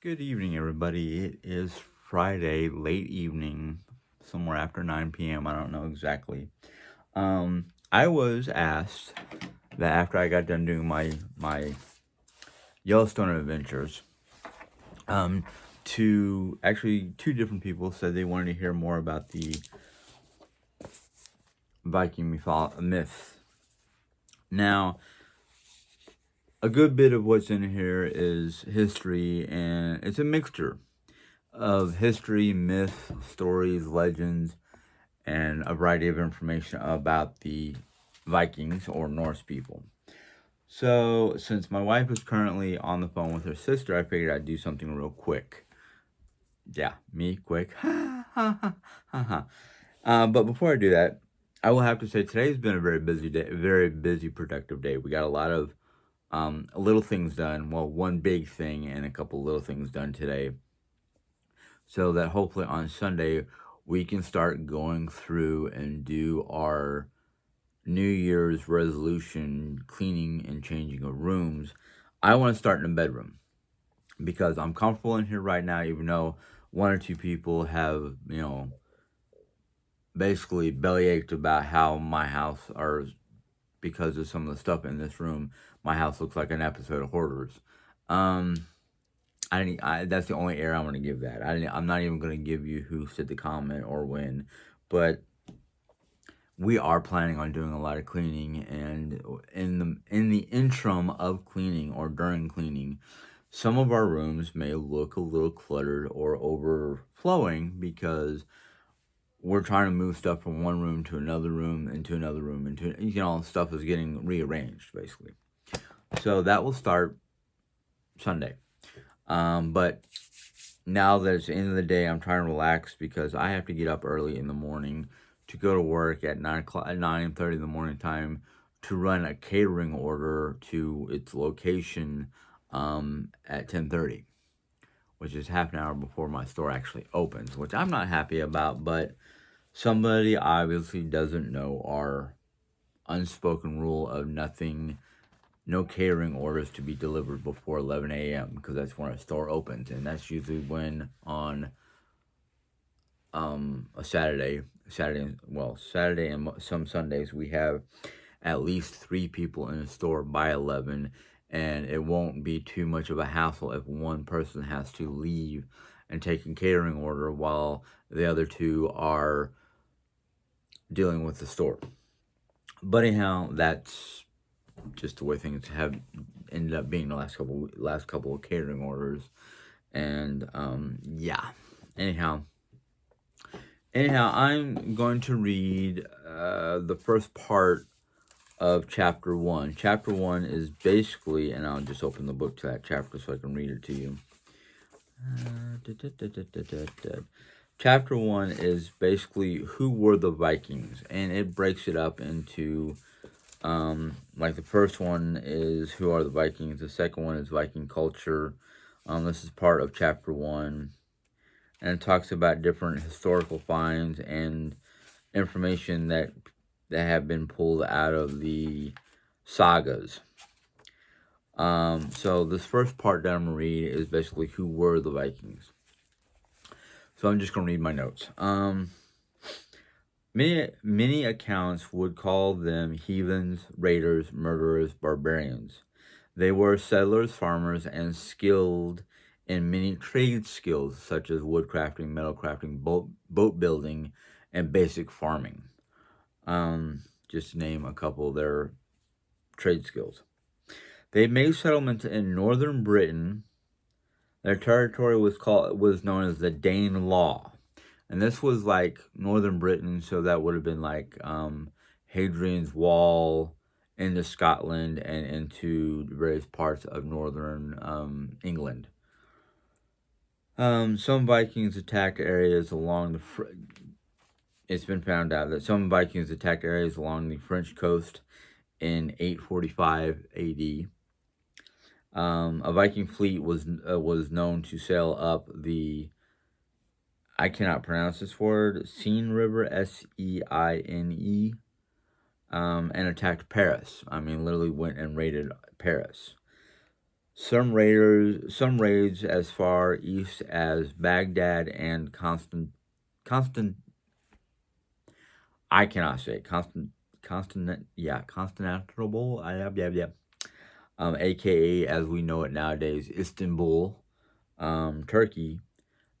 Good evening, everybody. It is Friday, late evening, somewhere after 9 p.m. I don't know exactly. I was asked that after I got done doing my Yellowstone adventures, um, to actually two different people said they wanted to hear more about the Viking myths. Now, a good bit of what's in here is history, and it's a mixture of history, myth, stories, legends, and a variety of information about the Vikings or Norse people. So, since my wife is currently on the phone with her sister, I figured I'd do something real quick. Yeah, me quick. But before I do that, I will have to say today's been a very busy day, very busy, productive day. We got a lot of little things done. Well, one big thing and a couple little things done today, so that hopefully on Sunday we can start going through and do our New Year's resolution cleaning and changing of rooms. I want to start in the bedroom because I'm comfortable in here right now, even though one or two people have, basically bellyached about how my house, or because of some of the stuff in this room, my house looks like an episode of Hoarders. Um, that's the only air I'm going to give that. I'm not even going to give you who said the comment or when, but we are planning on doing a lot of cleaning, and in the interim of cleaning or during cleaning, some of our rooms may look a little cluttered or overflowing because we're trying to move stuff from one room to another room into another room into stuff is getting rearranged basically. So that will start Sunday. But now that it's the end of the day, I'm trying to relax because I have to get up early in the morning to go to work at 9:30 in the morning time to run a catering order to its location at 10:30, which is half an hour before my store actually opens, which I'm not happy about, but somebody obviously doesn't know our unspoken rule of no catering orders to be delivered before 11 a.m. because that's when our store opens, and that's usually when on a Saturday and some Sundays we have at least 3 people in the store by 11, and it won't be too much of a hassle if one person has to leave and take a catering order while the other two are dealing with the store. But anyhow, that's just the way things have ended up being the last couple of catering orders, and yeah. Anyhow, I'm going to read the first part of chapter 1. Chapter 1 is basically, and I'll just open the book to that chapter so I can read it to you. Chapter 1 is basically who were the Vikings, and it breaks it up into, like the first one is who are the Vikings, the second one is Viking culture. This is part of chapter 1, and it talks about different historical finds and information that have been pulled out of the sagas. So this first part that I'm going to read is basically who were the Vikings. So I'm just going to read my notes. Many accounts would call them heathens, raiders, murderers, barbarians. They were settlers, farmers, and skilled in many trade skills such as woodcrafting, metal crafting, boat building, and basic farming. Just to name a couple of their trade skills. They made settlements in northern Britain. Their territory was known as the Danelaw, and this was like northern Britain, so that would have been like Hadrian's Wall into Scotland and into various parts of northern England. Some Vikings attacked areas along the. It's been found out that some Vikings attacked areas along the French coast in 845 AD. A Viking fleet was known to sail up the, I cannot pronounce this word, Seine River, Seine, and attacked Paris. I mean, literally went and raided Paris. some raids as far east as Baghdad and Constant. I cannot say it. Constantinople. Yeah. AKA as we know it nowadays, Istanbul, Turkey,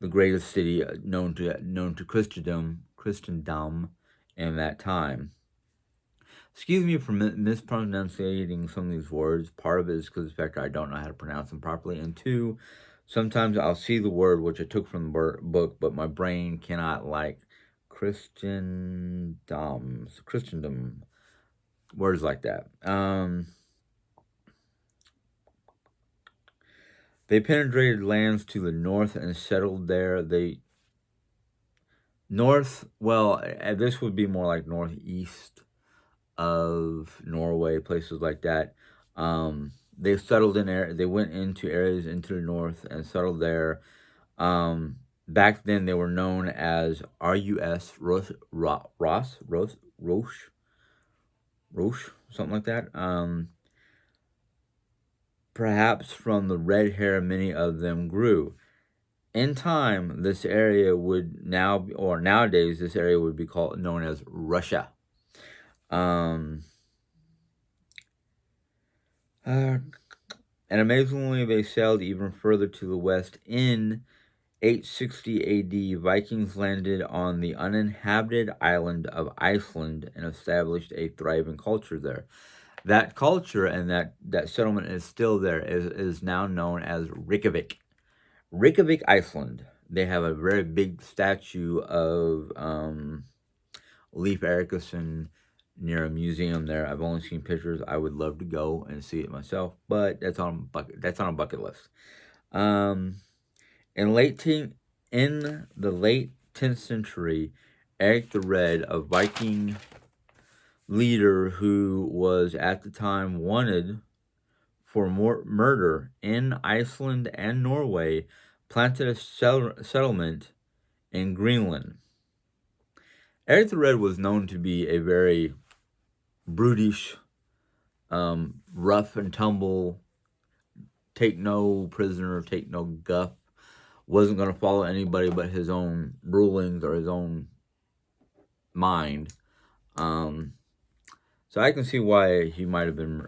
the greatest city known to Christendom in that time. Excuse me for mispronouncing some of these words. Part of it is because of the fact I don't know how to pronounce them properly, and two, sometimes I'll see the word which I took from the book, but my brain cannot Christendom, words like that. They penetrated lands to the north and settled there. This would be more like northeast of Norway, places like that. They settled in there. They went into areas into the north and settled there. Back then, they were known as Rus, Roche, something like that. Perhaps from the red hair many of them grew. In time, this area would nowadays, this area would be known as Russia. And amazingly, they sailed even further to the west. In 860 AD, Vikings landed on the uninhabited island of Iceland and established a thriving culture there. That culture and that settlement is still there, is now known as Reykjavik. Reykjavik, Iceland. They have a very big statue of Leif Erikson near a museum there. I've only seen pictures. I would love to go and see it myself, but that's on a bucket list. In the late 10th century, Eric the Red, a Viking leader who was at the time wanted for murder in Iceland and Norway, planted a settlement in Greenland. Eric the Red was known to be a very brutish, rough and tumble, take no prisoner, take no guff, wasn't going to follow anybody but his own rulings or his own mind. So I can see why he might have been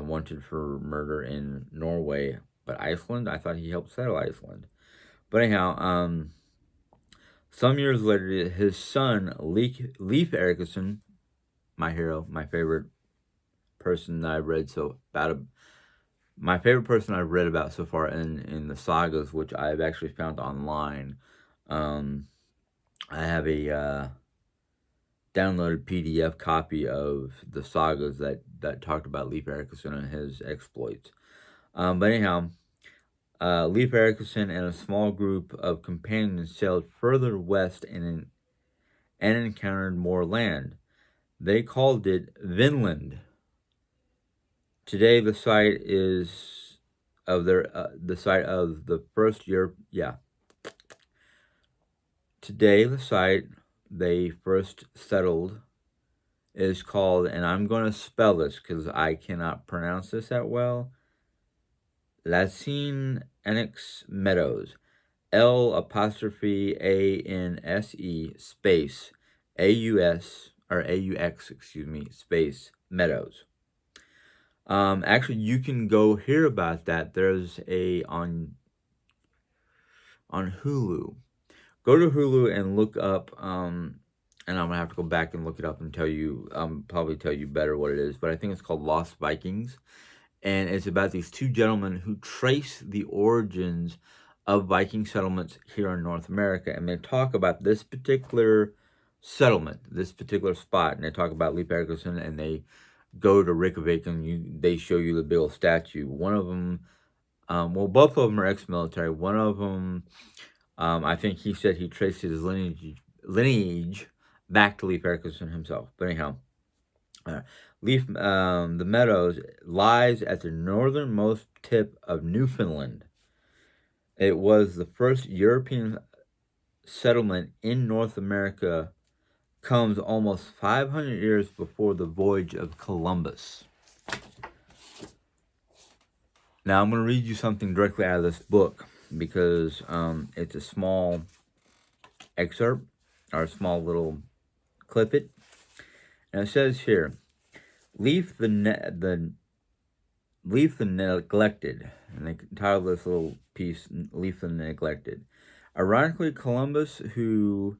wanted for murder in Norway, but Iceland, I thought he helped settle Iceland. But anyhow, some years later, his son, Leif Erikson, my hero, my favorite person that I've read my favorite person I've read about so far in the sagas, which I've actually found online. I have a downloaded PDF copy of the sagas that talked about Leif Erikson and his exploits. But anyhow, Leif Erikson and a small group of companions sailed further west and encountered more land. They called it Vinland. Today, the site of the first year. Yeah. Today, the site they first settled is called, and I'm going to spell this because I cannot pronounce this that well, Lacine Annex Meadows. L'Anse space AUX, space Meadows. Actually, you can go hear about that. There's on Hulu. Go to Hulu and look up, and I'm gonna have to go back and look it up and tell you, probably tell you better what it is. But I think it's called Lost Vikings, and it's about these two gentlemen who trace the origins of Viking settlements here in North America, and they talk about this particular settlement, this particular spot, and they talk about Leif Erikson, and they go to Reykjavik and they show you the big old statue. One of them, both of them are ex-military. One of them, I think he said he traced his lineage back to Leif Erikson himself. But anyhow, the Meadows lies at the northernmost tip of Newfoundland. It was the first European settlement in North America, comes almost 500 years before the voyage of Columbus. Now, I'm going to read you something directly out of this book because it's a small excerpt or a small little clippet. And it says here, leave the leave the neglected. And they titled this little piece, Leave the Neglected. Ironically, Columbus, who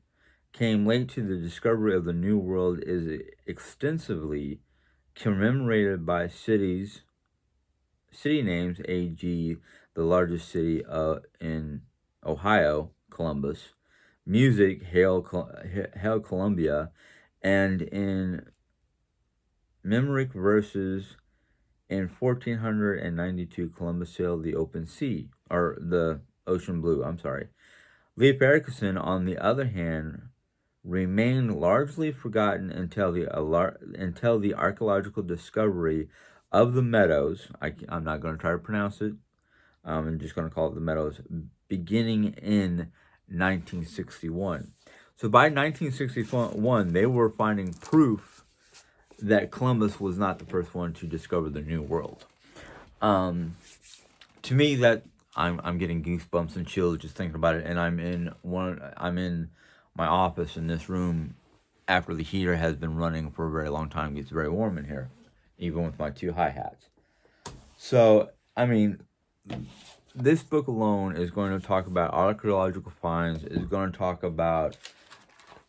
came late to the discovery of the New World, is extensively commemorated by city names, e.g., the largest city in Ohio, Columbus, music, Hail Columbia, and in Memoric verses in 1492, Columbus sailed the open sea, or the ocean blue, I'm sorry. Leif Erikson, on the other hand, remained largely forgotten until the archaeological discovery of the Meadows. I'm not going to try to pronounce it. I'm just going to call it the Meadows, beginning in 1961. So by 1961, they were finding proof that Columbus was not the first one to discover the New World. To me, that I'm getting goosebumps and chills just thinking about it. And I'm in my office in this room after the heater has been running for a very long time. It gets very warm in here, even with my two hi-hats. So, I mean, this book alone is going to talk about archaeological finds, is going to talk about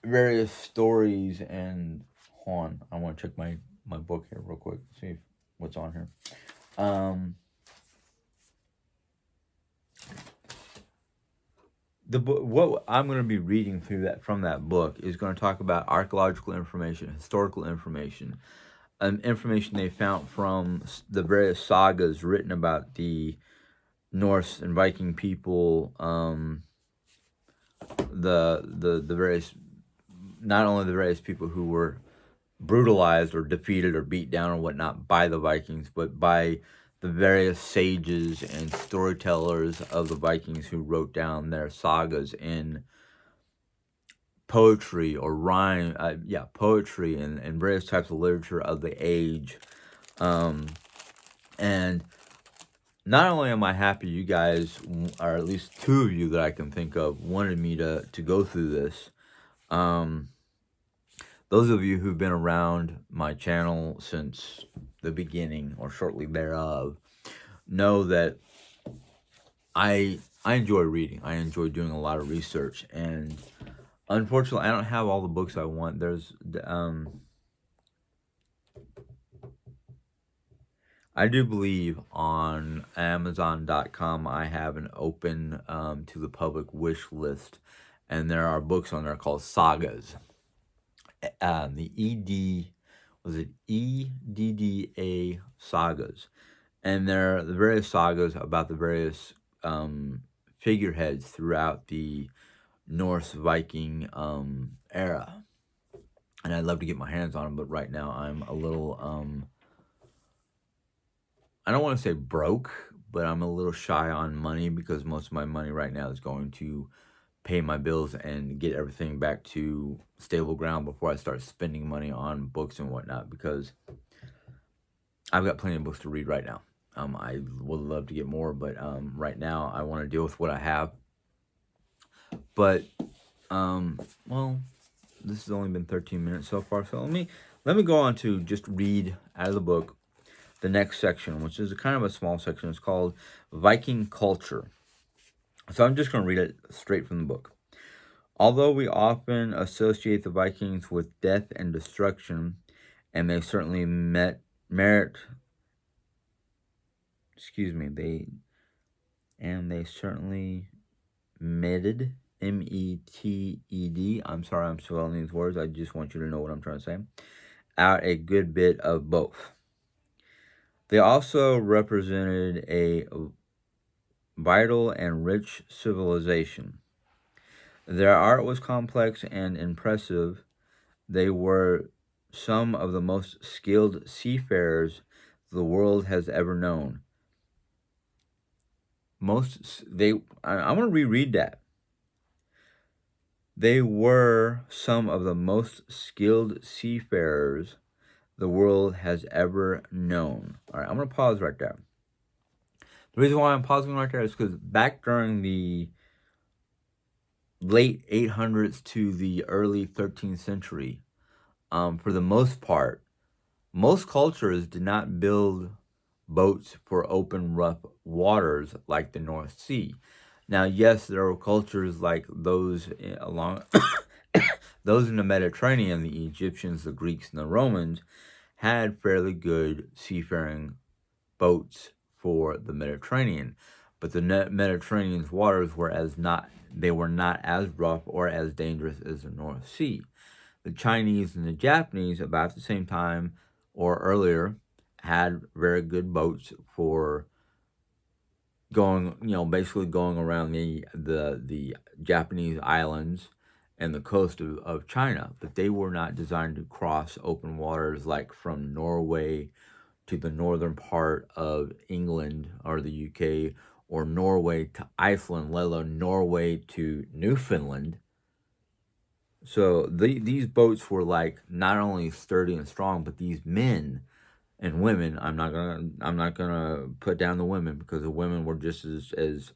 various stories, and hold on, I want to check my book here real quick, see what's on here. The book, what I'm going to be reading from that book is going to talk about archaeological information, historical information, information they found from the various sagas written about the Norse and Viking people, the various, not only the various people who were brutalized or defeated or beat down or whatnot by the Vikings, but by the various sages and storytellers of the Vikings who wrote down their sagas in poetry or rhyme, poetry and various types of literature of the age. And not only am I happy you guys, or at least two of you that I can think of, wanted me to go through this. Those of you who've been around my channel since the beginning or shortly thereof know that I enjoy reading. I enjoy doing a lot of research, and unfortunately, I don't have all the books I want. There's I do believe on Amazon.com I have an open to the public wish list, and there are books on there called sagas. The EDDA sagas, and they're the various sagas about the various figureheads throughout the Norse Viking era. And I'd love to get my hands on them, but right now I'm a little I don't want to say broke, but I'm a little shy on money because most of my money right now is going to pay my bills and get everything back to stable ground before I start spending money on books and whatnot, because I've got plenty of books to read right now. I would love to get more, but right now I want to deal with what I have. But well, this has only been 13 minutes so far, so let me go on to just read out of the book the next section, which is kind of a small section. It's called Viking Culture. So I'm just going to read it straight from the book. Although we often associate the Vikings with death and destruction, and they certainly they certainly meted, M-E-T-E-D, I'm sorry I'm spelling these words, I just want you to know what I'm trying to say, out a good bit of both. They also represented a vital and rich civilization. Their art was complex and impressive. They were some of the most skilled seafarers the world has ever known. I'm going to reread that. They were some of the most skilled seafarers the world has ever known. All right, I'm going to pause right there. The reason why I'm pausing right there is because back during the late 800s to the early 13th century, for the most part, most cultures did not build boats for open, rough waters like the North Sea. Now, yes, there were cultures like those along those in the Mediterranean, the Egyptians, the Greeks, and the Romans had fairly good seafaring boats for the Mediterranean, but the Mediterranean's waters were not as rough or as dangerous as the North Sea. The Chinese and the Japanese, about the same time or earlier, had very good boats for going, basically going around the Japanese islands and the coast of China, but they were not designed to cross open waters like from Norway to the northern part of England or the UK, or Norway to Iceland, let alone Norway to Newfoundland. So these boats were like not only sturdy and strong, but these men and women. I'm not gonna put down the women, because the women were just as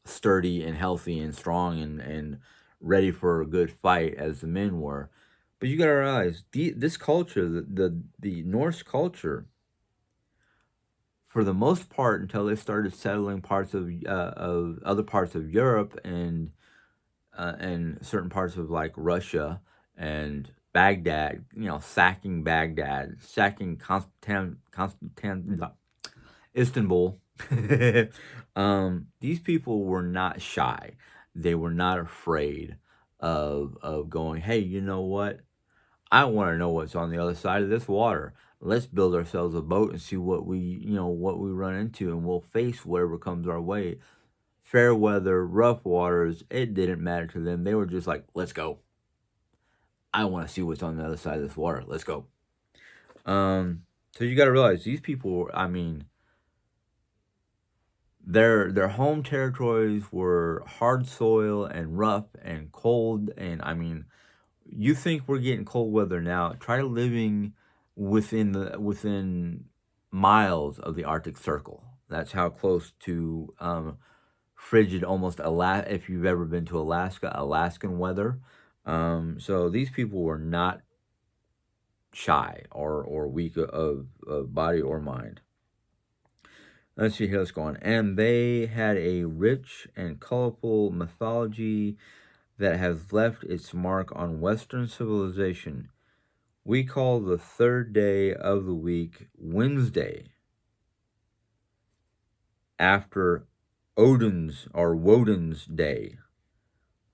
sturdy and healthy and strong and ready for a good fight as the men were. But you gotta realize this culture, the Norse culture, for the most part, until they started settling parts of other parts of Europe and certain parts of like Russia and Baghdad, sacking Baghdad, sacking Istanbul. These people were not shy. They were not afraid of going, hey, you know what? I want to know what's on the other side of this water. Let's build ourselves a boat and see what we run into, and we'll face whatever comes our way. Fair weather, rough waters, it didn't matter to them. They were just like, let's go. I want to see what's on the other side of this water. Let's go. So you got to realize these people, I mean, their home territories were hard soil and rough and cold, and I mean, you think we're getting cold weather now? Try living within miles of the Arctic Circle. That's how close to frigid, almost if you've ever been to Alaska, Alaskan weather. So these people were not shy or weak of body or mind. Let's see how it's going. And they had a rich and colorful mythology that has left its mark on Western civilization. We call the third day of the week Wednesday, after Odin's or Woden's day.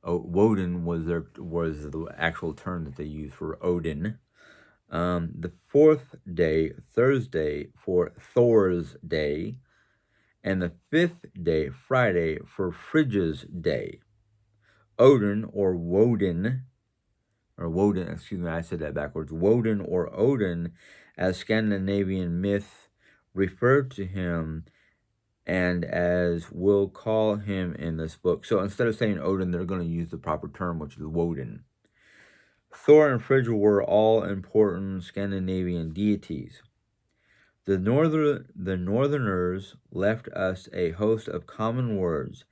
Woden was the actual term that they used for Odin. The fourth day, Thursday, for Thor's day, and the fifth day, Friday, for Frigga's day. Odin or Woden, excuse me, I said that backwards. Woden or Odin, as Scandinavian myth referred to him, and as we'll call him in this book. So instead of saying Odin, they're going to use the proper term, which is Woden. Thor and Frigga were all important Scandinavian deities. The Northerners left us a host of common words: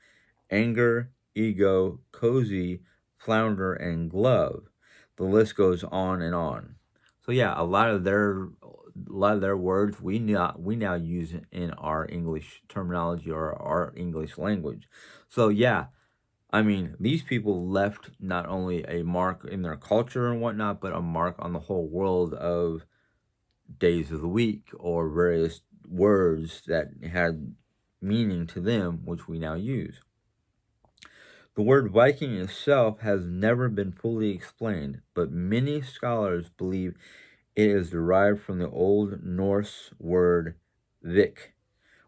anger, ego, cozy, flounder, and glove. The list goes on and on. So yeah, a lot of their words we now use in our English terminology or our English language. So yeah, I mean, these people left not only a mark in their culture and whatnot, but a mark on the whole world of days of the week or various words that had meaning to them, which we now use. The word Viking itself has never been fully explained, but many scholars believe it is derived from the Old Norse word vik,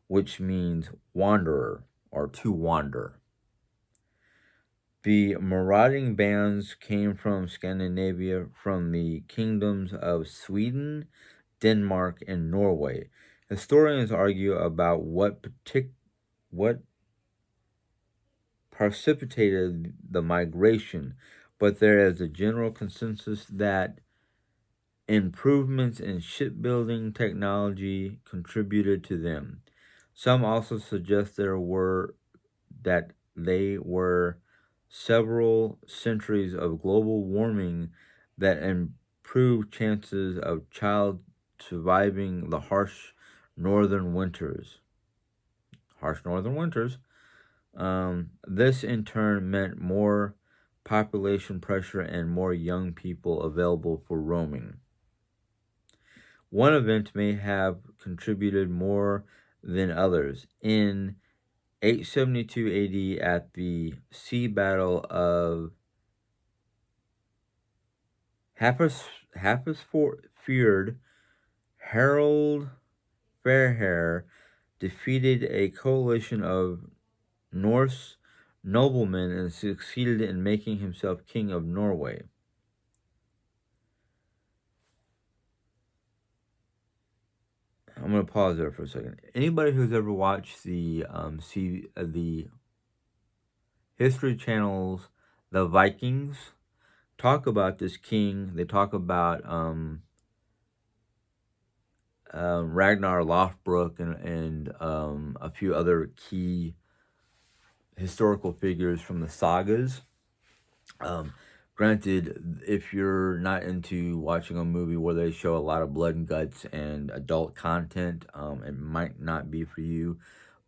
which means wanderer or to wander. The marauding bands came from Scandinavia, from the kingdoms of Sweden, Denmark, and Norway. Historians argue about what precipitated the migration, but there is a general consensus that improvements in shipbuilding technology contributed to them. Some also suggest that they were several centuries of global warming that improved chances of child surviving the northern winters. Harsh northern winters. This in turn meant more population pressure and more young people available for roaming. One event may have contributed more than others. In 872 AD, at the sea battle of Happisfjord, Harold Fairhair defeated a coalition of Norse noblemen and succeeded in making himself king of Norway. I'm gonna pause there for a second. Anybody who's ever watched the History Channel's The Vikings talk about this king, they talk about Ragnar Lothbrok and a few other key historical figures from the sagas. Um, Granted, if you're not into watching a movie where they show a lot of blood and guts and adult content, it might not be for you.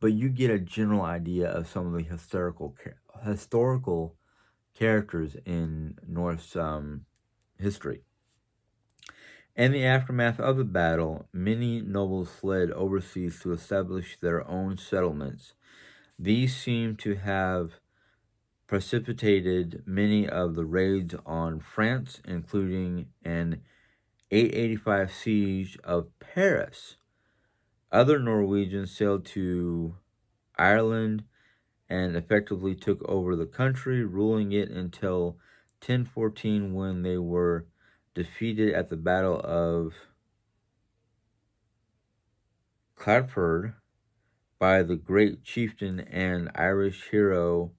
But you get a general idea of some of the historical characters in Norse history. In the aftermath of the battle, many nobles fled overseas to establish their own settlements. These seem to have precipitated many of the raids on France, including an 885 siege of Paris. Other Norwegians sailed to Ireland and effectively took over the country, ruling it until 1014 when they were defeated at the Battle of Cladford by the great chieftain and Irish hero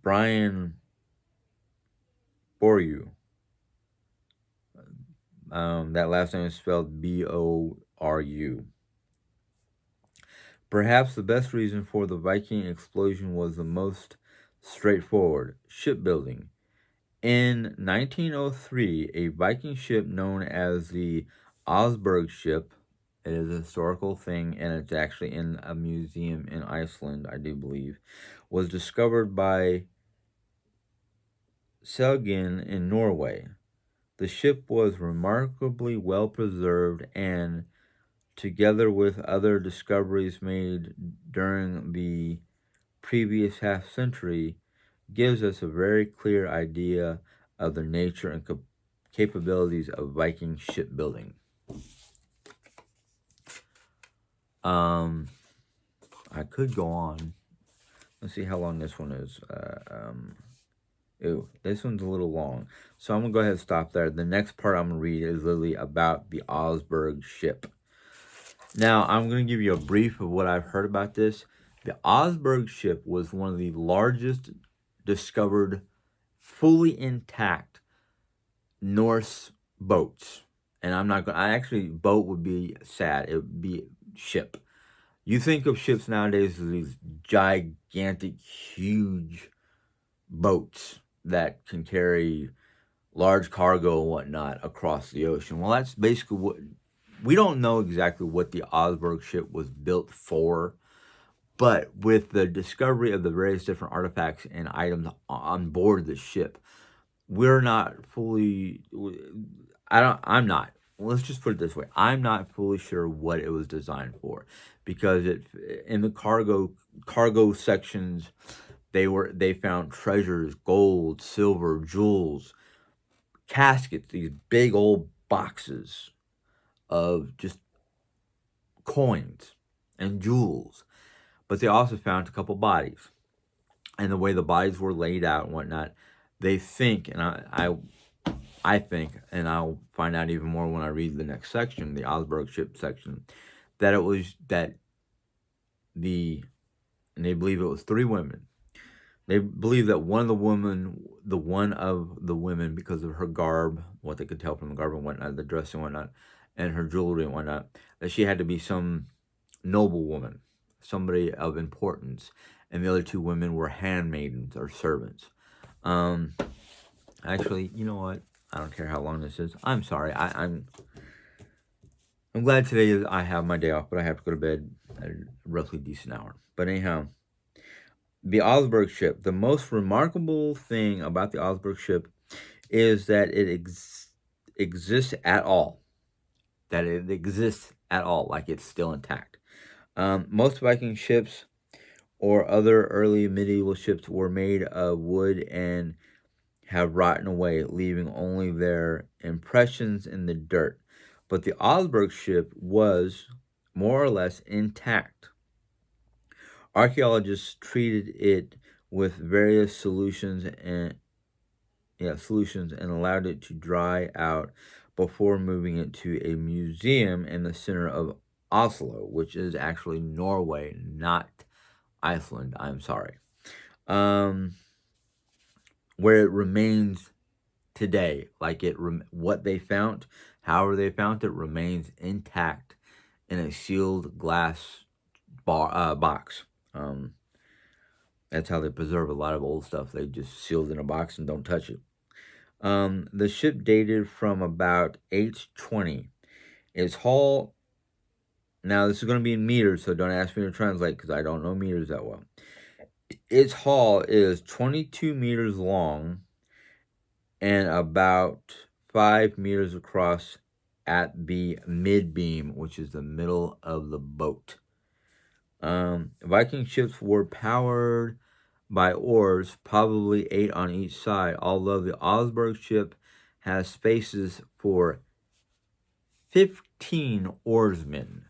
Brian Boru. That last name is spelled Boru. Perhaps the best reason for the Viking explosion was the most straightforward: shipbuilding. In 1903, a Viking ship known as the Oseberg ship, it is a historical thing and it's actually in a museum in Iceland, I do believe, was discovered by Selgen in Norway. The ship was remarkably well preserved and, together with other discoveries made during the previous half century, gives us a very clear idea of the nature and capabilities of Viking shipbuilding. I could go on. Let's see how long this one is. This one's a little long. So I'm going to go ahead and stop there. The next part I'm going to read is literally about the Oseberg ship. Now, I'm going to give you a brief of what I've heard about this. The Oseberg ship was one of the largest discovered fully intact Norse boats. And I'm not going to, actually, boat would be sad. It would be ship. You think of ships nowadays as these gigantic, huge boats that can carry large cargo and whatnot across the ocean. Well, that's basically what, we don't know exactly what the Oseberg ship was built for, but with the discovery of the various different artifacts and items on board the ship, we're not fully, I'm not, let's just put it this way, I'm not fully sure what it was designed for, because in the cargo sections, they found treasures, gold, silver, jewels, caskets, these big old boxes of just coins and jewels. But they also found a couple bodies. And the way the bodies were laid out and whatnot, they think, and I think, and I'll find out even more when I read the next section, the Oseberg ship section, that and they believe it was 3 women. They believe that one of the women, because of her garb, what they could tell from the garb and whatnot, the dress and whatnot, and her jewelry and whatnot, that she had to be some noblewoman, somebody of importance, and the other two women were handmaidens or servants. Um, Actually, you know what? I don't care how long this is. I'm sorry. I'm glad today is I have my day off, but I have to go to bed at a roughly decent hour. But anyhow, the Oseberg ship. The most remarkable thing about the Oseberg ship is that it exists at all. That it exists at all, like it's still intact. Most Viking ships or other early medieval ships were made of wood and have rotten away, leaving only their impressions in the dirt. But the Oseberg ship was more or less intact. Archaeologists treated it with various solutions and allowed it to dry out before moving it to a museum in the center of Oslo, which is actually Norway, not Iceland. I'm sorry. Um, where it remains today, like what they found, however they found it, remains intact in a sealed glass box. That's how they preserve a lot of old stuff. They just seal it in a box and don't touch it. The ship dated from about 820. Its hull, now this is going to be in meters, so don't ask me to translate because I don't know meters that well. Its hull is 22 meters long and about 5 meters across at the mid beam, which is the middle of the boat. Viking ships were powered by oars, probably 8 on each side, although the Oseberg ship has spaces for 15 oarsmen.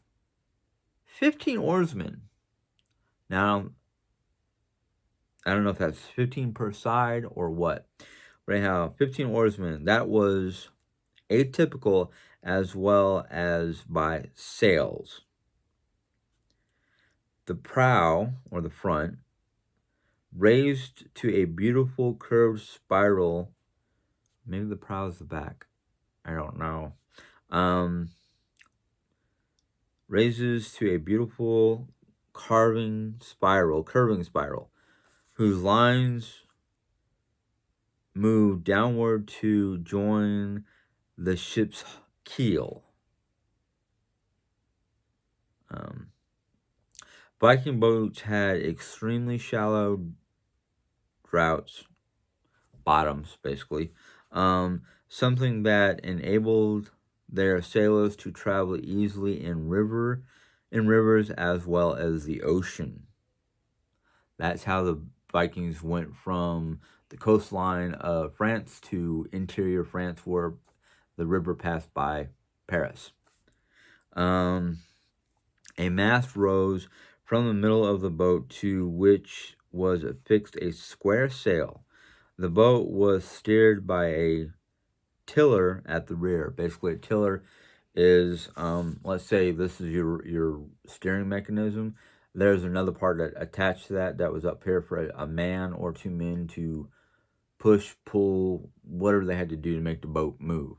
15 oarsmen. Now, I don't know if that's 15 per side or what. But anyhow, 15 oarsmen. That was atypical as well as by sails. The prow, or the front, raised to a beautiful curved spiral. Maybe the prow is the back. I don't know. Raises to a beautiful curving spiral, whose lines move downward to join the ship's keel. Viking boats had extremely shallow bottoms, basically, something that enabled their sailors to travel easily in rivers as well as the ocean. That's how the Vikings went from the coastline of France to interior France, where the river passed by Paris. A mast rose from the middle of the boat to which was affixed a square sail. The boat was steered by a tiller at the rear. Basically, a tiller is, let's say this is your steering mechanism. There's another part that attached to that was up here for a man or two men to push, pull, whatever they had to do to make the boat move.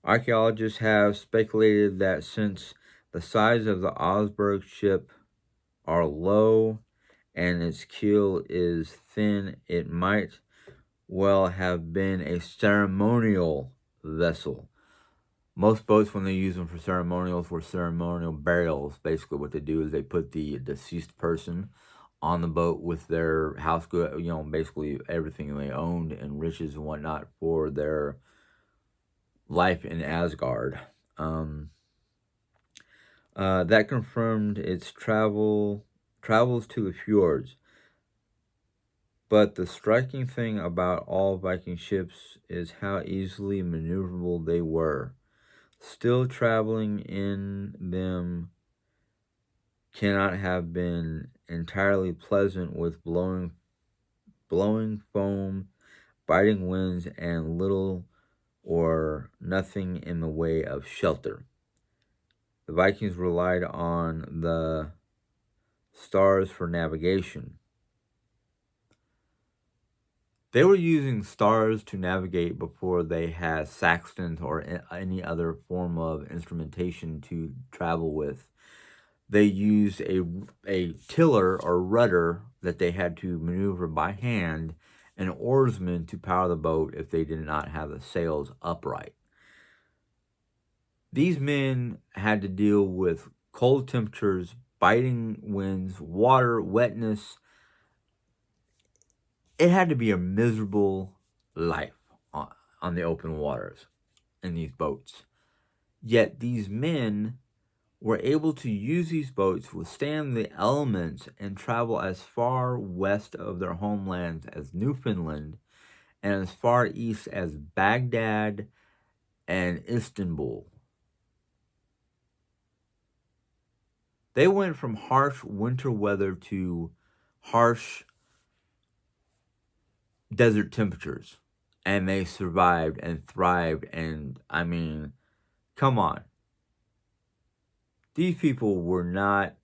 Archaeologists have speculated that since the size of the Oseberg ship are low and its keel is thin, it might well have been a ceremonial vessel. Most boats, when they use them for ceremonials, were ceremonial burials. Basically, what they do is they put the deceased person on the boat with their house good, basically everything they owned and riches and whatnot for their life in Asgard. That confirmed its travels to the fjords. But the striking thing about all Viking ships is how easily maneuverable they were. Still, traveling in them cannot have been entirely pleasant, with blowing foam, biting winds, and little or nothing in the way of shelter. The Vikings relied on the stars for navigation. They were using stars to navigate before they had sextants or any other form of instrumentation to travel with. They used a tiller or rudder that they had to maneuver by hand, and oarsmen to power the boat if they did not have the sails upright. These men had to deal with cold temperatures, biting winds, water, wetness. It had to be a miserable life on the open waters in these boats. Yet these men were able to use these boats, withstand the elements, and travel as far west of their homelands as Newfoundland and as far east as Baghdad and Istanbul. They went from harsh winter weather to harsh desert temperatures, and they survived and thrived. And I mean, come on. These people were not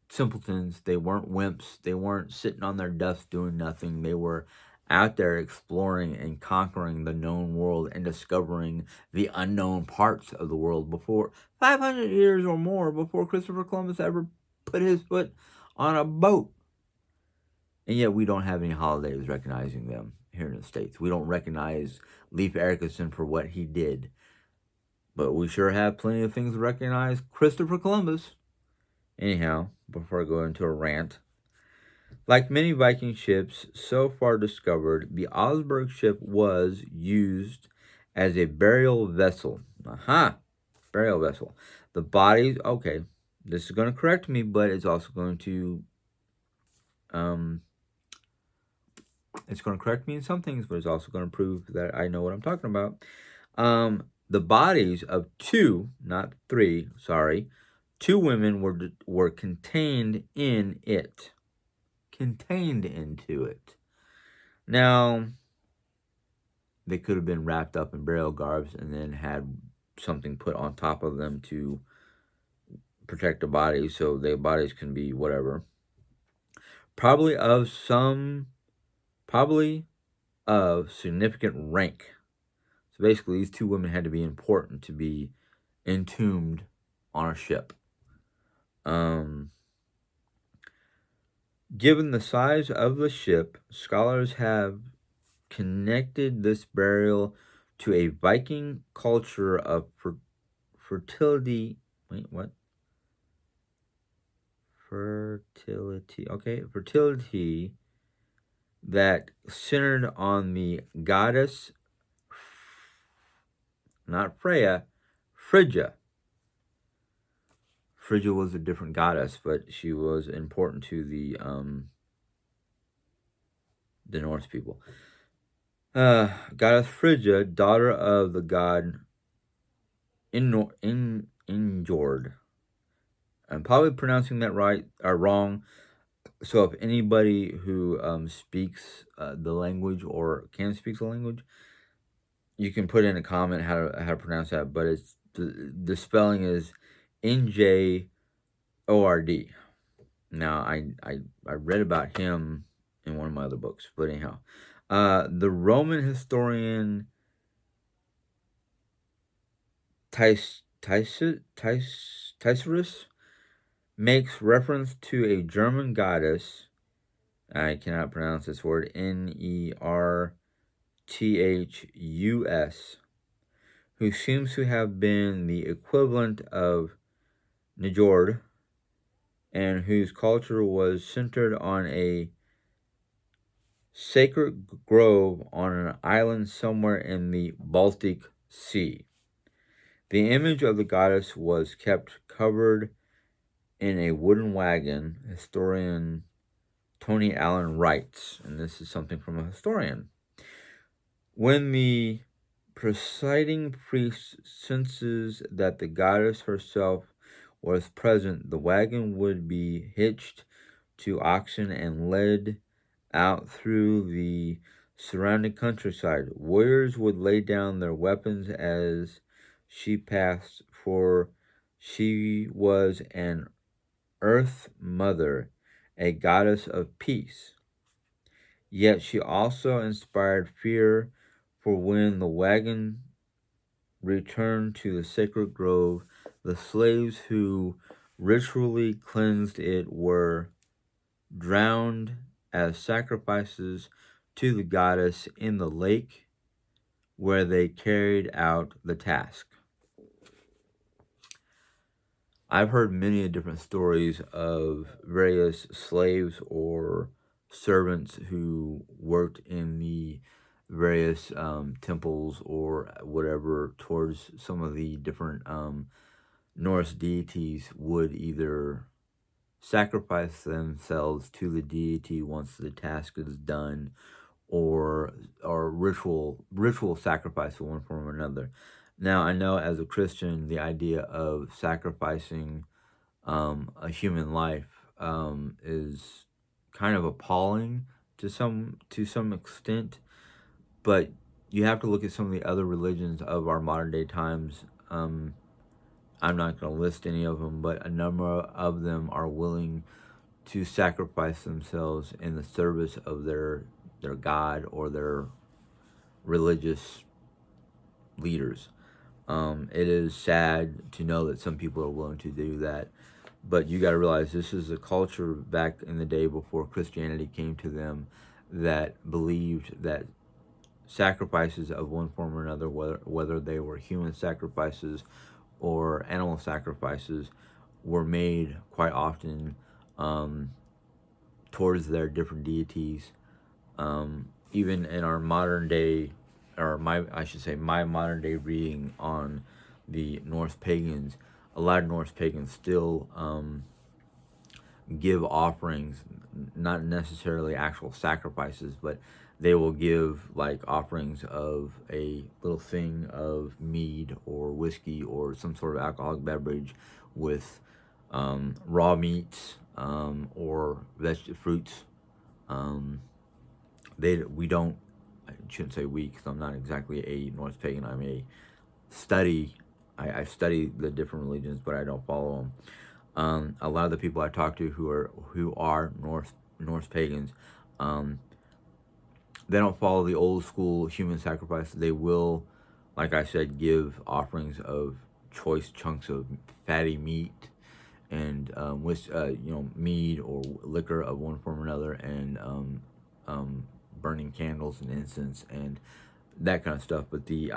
simpletons. They weren't wimps. They weren't sitting on their duffs doing nothing. They were out there exploring and conquering the known world and discovering the unknown parts of the world before 500 years or more before Christopher Columbus ever put his foot on a boat. And yet we don't have any holidays recognizing them here in the States. We don't recognize Leif Erikson for what he did. But we sure have plenty of things to recognize Christopher Columbus. Anyhow, before I go into a rant, like many Viking ships so far discovered, the Oseberg ship was used as a burial vessel. Burial vessel. The bodies, okay, this is going to correct me, but it's also going to, it's going to correct me in some things, but it's also going to prove that I know what I'm talking about. The bodies of two, not three, sorry, two women were contained in it. Contained into it. Now, they could have been wrapped up in burial garbs and then had something put on top of them to protect the bodies, so their bodies can be whatever. Probably of significant rank. So basically, these two women had to be important to be entombed on a ship. Given the size of the ship, scholars have connected this burial to a Viking culture of fertility. Wait, what? Fertility. Okay, fertility that centered on the goddess, not Freya, Frigga. Frigga was a different goddess, but she was important to the Norse people. Goddess Frigga, daughter of the god Injord. I'm probably pronouncing that right or wrong. So if anybody who speaks the language or can speak the language, you can put in a comment how to pronounce that. But it's the spelling is Njord. Now I read about him in one of my other books, but anyhow, the Roman historian Tycerus makes reference to a German goddess. I cannot pronounce this word. Nerthus, who seems to have been the equivalent of Njord, and whose culture was centered on a sacred grove on an island somewhere in the Baltic Sea. The image of the goddess was kept covered in a wooden wagon, historian Tony Allen writes, and this is something from a historian. When the presiding priest senses that the goddess herself was present, the wagon would be hitched to oxen and led out through the surrounding countryside. Warriors would lay down their weapons as she passed, for she was an earth mother, a goddess of peace. Yet she also inspired fear, for when the wagon returned to the sacred grove, the slaves who ritually cleansed it were drowned as sacrifices to the goddess in the lake where they carried out the task. I've heard many different stories of various slaves or servants who worked in the various temples or whatever towards some of the different Norse deities would either sacrifice themselves to the deity once the task is done, or ritual sacrifice of one form or another. Now I know as a Christian the idea of sacrificing a human life is kind of appalling to some extent, but you have to look at some of the other religions of our modern day times. I'm not going to list any of them, but a number of them are willing to sacrifice themselves in the service of their God or their religious leaders. It is sad to know that some people are willing to do that, but you got to realize this is a culture back in the day before Christianity came to them that believed that sacrifices of one form or another, whether they were human sacrifices or animal sacrifices, were made quite often um, towards their different deities. Even in our modern day, or I should say, my modern day reading on the Norse pagans, a lot of Norse pagans still give offerings, not necessarily actual sacrifices, but they will give like offerings of a little thing of mead or whiskey or some sort of alcoholic beverage with raw meats or fruits. Um, we don't. I shouldn't say we, because I'm not exactly a Norse pagan. I'm a study. I study the different religions, but I don't follow them. A lot of the people I talk to who are Norse pagans, um, they don't follow the old school human sacrifice. They will, like I said, give offerings of choice chunks of fatty meat and with mead or liquor of one form or another, and burning candles and incense and that kind of stuff. But the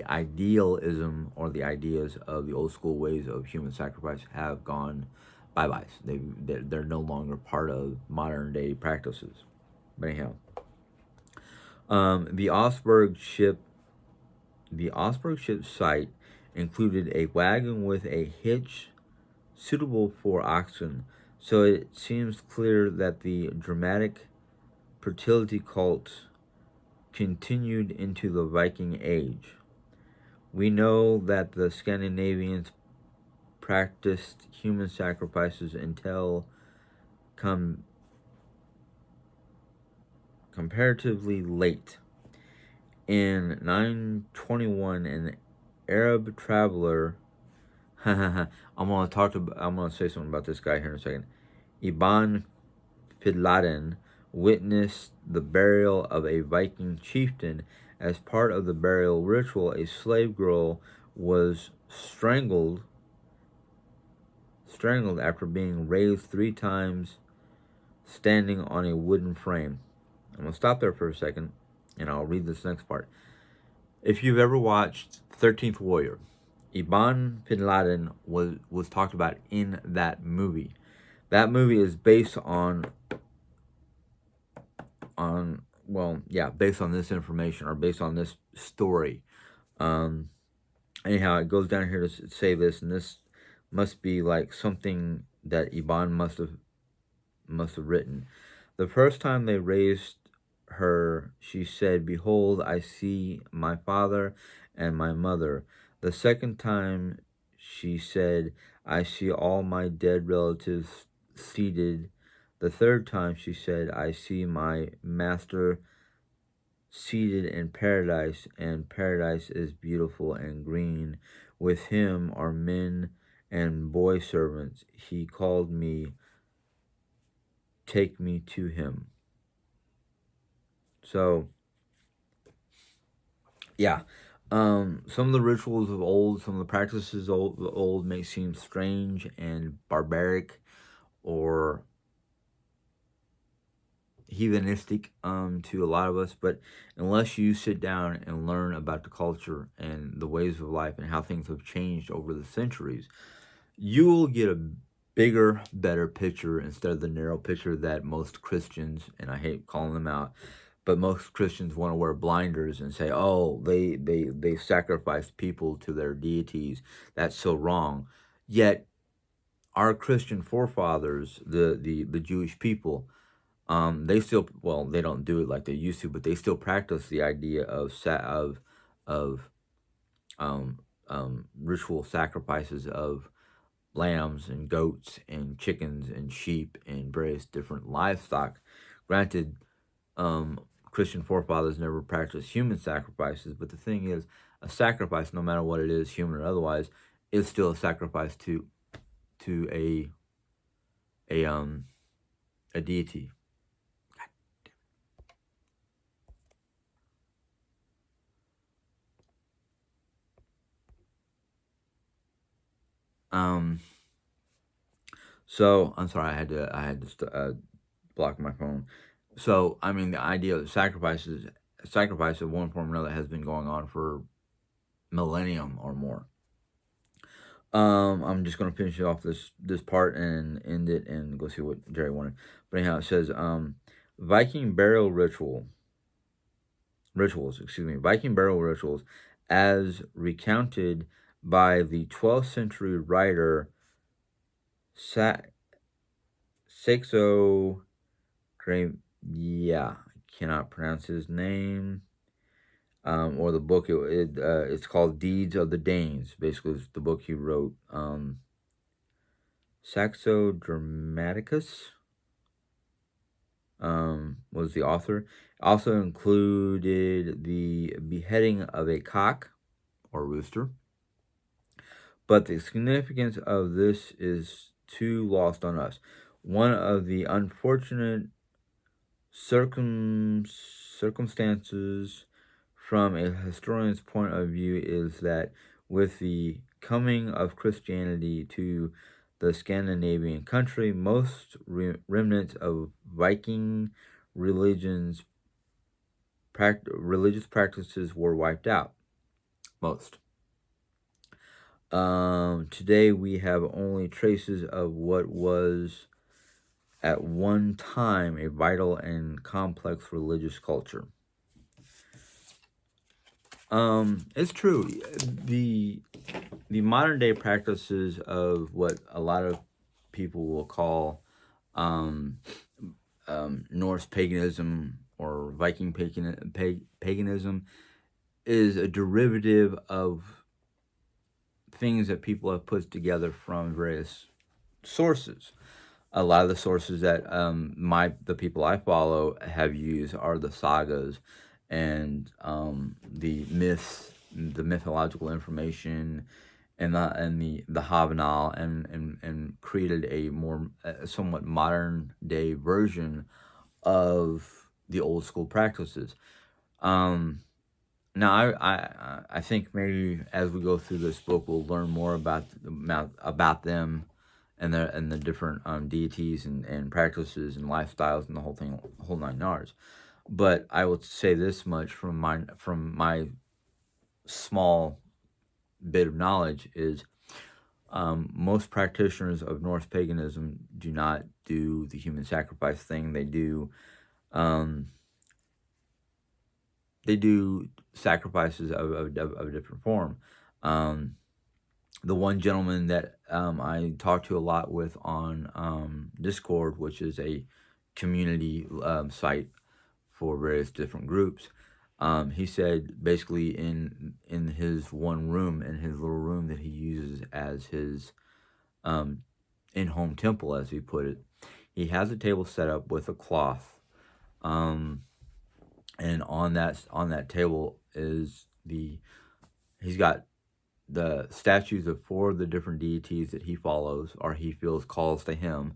idealism or the ideas of the old school ways of human sacrifice have gone bye bye. They're no longer part of modern day practices. But anyhow, the Oseberg ship site included a wagon with a hitch suitable for oxen, so it seems clear that the dramatic fertility cult continued into the Viking Age. We know that the Scandinavians practiced human sacrifices until comparatively late. In 921, an Arab traveler. I'm gonna say something about this guy here in a second. Ibn Fidladen witnessed the burial of a Viking chieftain. As part of the burial ritual, a slave girl was strangled after being raised 3 times, standing on a wooden frame. I'm gonna stop there for a second, and I'll read this next part. If you've ever watched 13th Warrior, Ibn Laden was talked about in that movie. That movie is based based on this information, or based on this story. Um, Anyhow, it goes down here to say this, and this must be like something that Ibn must have written. The first time they raised her, she said, "Behold, I see my father and my mother." The second time, she said, "I see all my dead relatives seated." The third time, she said, "I see my master seated in paradise, and paradise is beautiful and green. With him are men and boy servants. He called me, take me to him." So yeah, some of the rituals of old, some of the practices of old may seem strange and barbaric or heathenistic to a lot of us, but unless you sit down and learn about the culture and the ways of life and how things have changed over the centuries, you will get a bigger, better picture instead of the narrow picture that most Christians, and I hate calling them out, but most Christians want to wear blinders and say, "Oh, they sacrifice people to their deities. That's so wrong." Yet our Christian forefathers, the Jewish people, they still, well, they don't do it like they used to, but they still practice the idea of of um, ritual sacrifices of lambs and goats and chickens and sheep and various different livestock. Granted, Christian forefathers never practiced human sacrifices, but the thing is, a sacrifice, no matter what it is, human or otherwise, is still a sacrifice to a um a deity. Um, so I'm sorry, I had to block my phone. So I mean, the idea of sacrifice of one form or another has been going on for millennium or more. I'm just gonna finish off this part and end it and go see what Jerry wanted. But anyhow, it says Viking burial rituals, excuse me, Viking burial rituals, as recounted by the 12th century writer Sa- Saxo Graham. Yeah, I cannot pronounce his name. Or the book. It's called Deeds of the Danes. Basically, it's the book he wrote. Saxo Dramaticus was the author. Also included the beheading of a cock or rooster, but the significance of this is too lost on us. One of the unfortunate circumstances from a historian's point of view is that with the coming of Christianity to the Scandinavian country, most remnants of Viking religions religious practices were wiped out. Most. Today we have only traces of what was at one time a vital and complex religious culture. It's true. The modern day practices of what a lot of people will call um, Norse paganism or Viking paganism is a derivative of things that people have put together from various sources. A lot of the sources that the people I follow have used are the sagas and the myths, the mythological information, and the Havanah, and created a more somewhat modern day version of the old school practices. Um, Now, I think maybe as we go through this book, we'll learn more about them and the different deities and practices and lifestyles and the whole thing, whole nine yards. But I will say this much from my small bit of knowledge is most practitioners of Norse paganism do not do the human sacrifice thing. Um, they do sacrifices of a different form. Um, the one gentleman that I talk to a lot with on Discord, which is a community site for various different groups, he said basically in his one room, in his little room that he uses as his um, in-home temple, as he put it, he has a table set up with a cloth. Um, and on that table is he's got the statues of four of the different deities that he follows or he feels calls to him.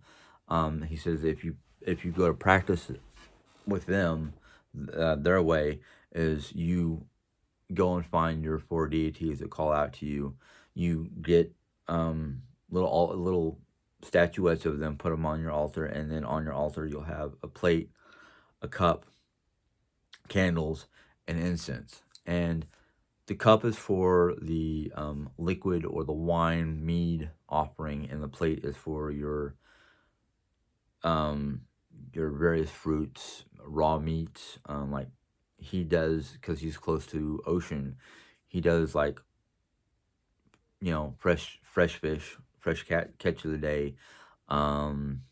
He says if you go to practice with them, their way is you go and find your four deities that call out to you. You get little statuettes of them, put them on your altar, and then on your altar you'll have a plate, a cup, candles, and incense. And the cup is for the liquid or the wine mead offering, and the plate is for your various fruits, raw meats. Like he does, because he's close to ocean. He does like fresh fish, fresh catch of the day, um,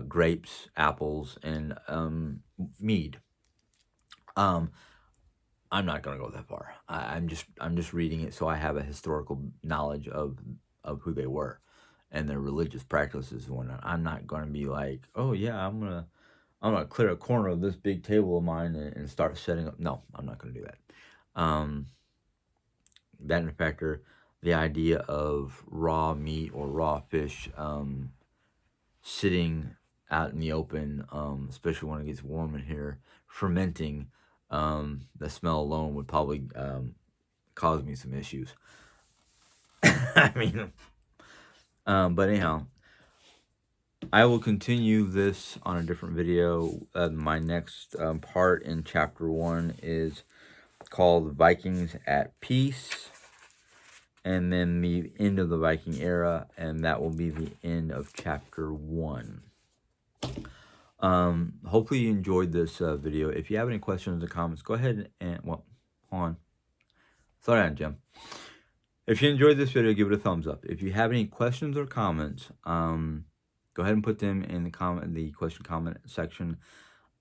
grapes, apples, and mead. Um, I'm not gonna go that far. I'm just reading it so I have a historical knowledge of who they were and their religious practices and whatnot. I'm not gonna be like, oh yeah, I'm gonna clear a corner of this big table of mine and start setting up. No, I'm not gonna do that. Um, that in fact, the idea of raw meat or raw fish sitting out in the open, especially when it gets warm in here, fermenting, the smell alone would probably cause me some issues. I mean, but anyhow, I will continue this on a different video. My next part in chapter 1 is called Vikings at Peace, and then the end of the Viking era, and that will be the end of chapter 1. Hopefully you enjoyed this video. If you have any questions or comments, go ahead and, well, hold on. Slow down, Jim. If you enjoyed this video, give it a thumbs up. If you have any questions or comments, go ahead and put them in the question comment section.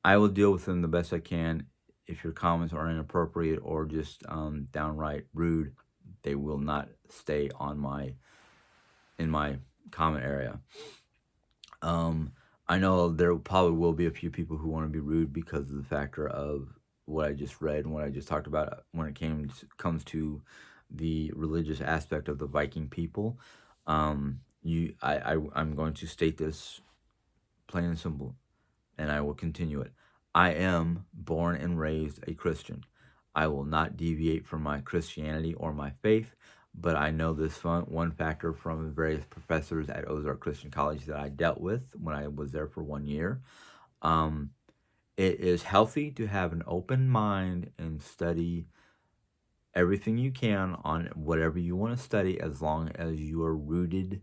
I will deal with them the best I can. If your comments are inappropriate or just downright rude, they will not stay in my comment area. I know there probably will be a few people who want to be rude because of the factor of what I just read and what I just talked about when it comes to the religious aspect of the Viking people. I'm going to state this plain and simple, and I will continue it. I am born and raised a Christian. I will not deviate from my Christianity or my faith, but I know this one factor from various professors at Oseberg Christian College that I dealt with when I was there for 1 year. It is healthy to have an open mind and study everything you can on whatever you want to study, as long as you are rooted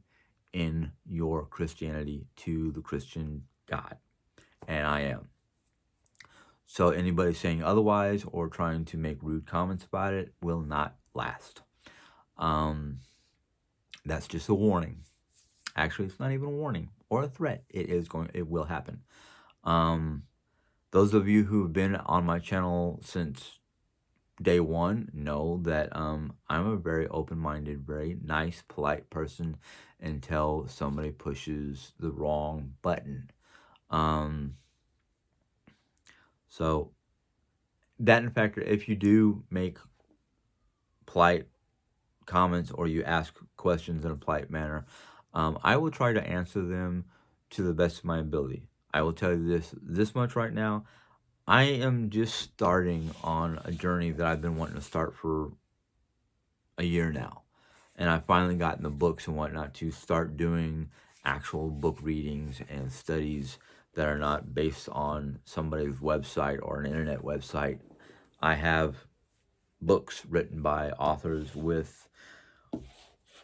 in your Christianity to the Christian God. And I am. So anybody saying otherwise or trying to make rude comments about it will not last. That's just a warning. Actually, it's not even a warning or a threat. It will happen. Those of you who have been on my channel since day one know that I'm a very open-minded, very nice, polite person until somebody pushes the wrong button. So that in fact, if you do make polite comments or you ask questions in a polite manner, I will try to answer them to the best of my ability. I will tell you this much right now. I am just starting on a journey that I've been wanting to start for a year now. And I finally gotten the books and whatnot to start doing actual book readings and studies that are not based on somebody's website or an internet website. I have books written by authors with,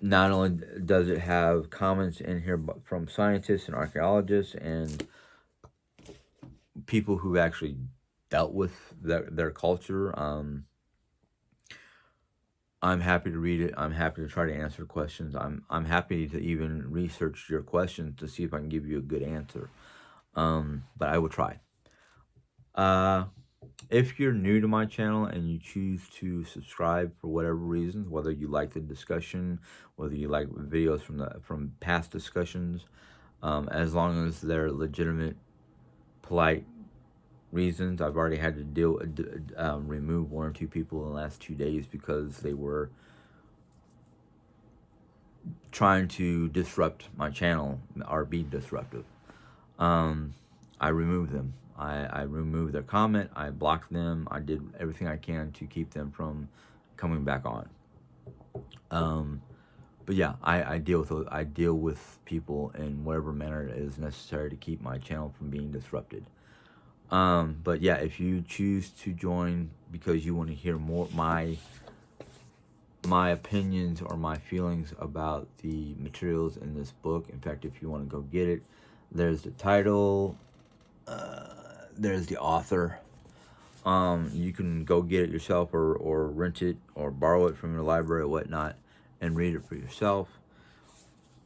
not only does it have comments in here from scientists and archaeologists and people who actually dealt with their culture. I'm happy to read it. I'm happy to try to answer questions. I'm happy to even research your questions to see if I can give you a good answer. But I will try. If you're new to my channel and you choose to subscribe for whatever reasons, whether you like the discussion, whether you like videos from past discussions, as long as they're legitimate, polite reasons. I've already had to remove 1 or 2 people in the last 2 days because they were trying to disrupt my channel or be disruptive. I removed them. I removed their comment. I blocked them. I did everything I can to keep them from coming back on. But yeah, I deal with people in whatever manner is necessary to keep my channel from being disrupted. But yeah, if you choose to join because you want to hear more my opinions or my feelings about the materials in this book, in fact, if you want to go get it, there's the title, there's the author. You can go get it yourself or rent it or borrow it from your library or whatnot and read it for yourself.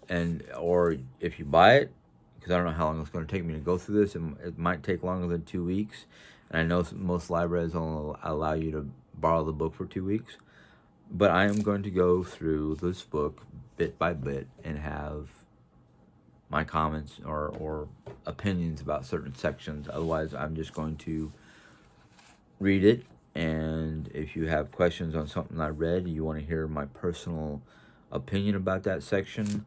And or if you buy it, because I don't know how long it's going to take me to go through this, it might take longer than 2 weeks. And I know most libraries only allow you to borrow the book for 2 weeks. But I am going to go through this book bit by bit and have my comments or opinions about certain sections. Otherwise, I'm just going to read it. And if you have questions on something I read, you want to hear my personal opinion about that section,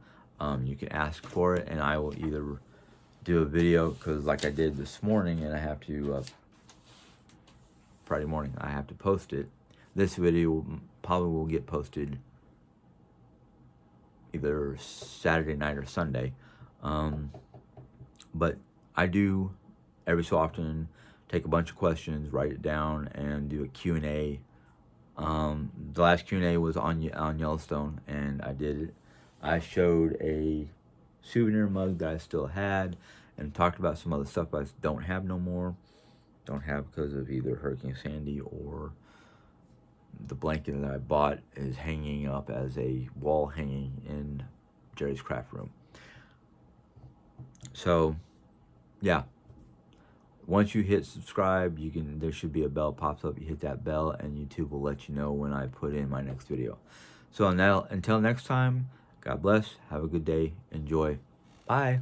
you can ask for it, and I will either do a video, because like I did this morning, and I have to, Friday morning, I have to post it. This video probably will get posted either Saturday night or Sunday. But I do every so often take a bunch of questions, write it down, and do a Q&A. The last Q&A was on Yellowstone, and I did it. I showed a souvenir mug that I still had and talked about some other stuff I don't have no more. Don't have because of either Hurricane Sandy or the blanket that I bought is hanging up as a wall hanging in Jerry's craft room. So, yeah. Once you hit subscribe, there should be a bell pops up. You hit that bell, and YouTube will let you know when I put in my next video. So now, until next time, God bless. Have a good day. Enjoy. Bye.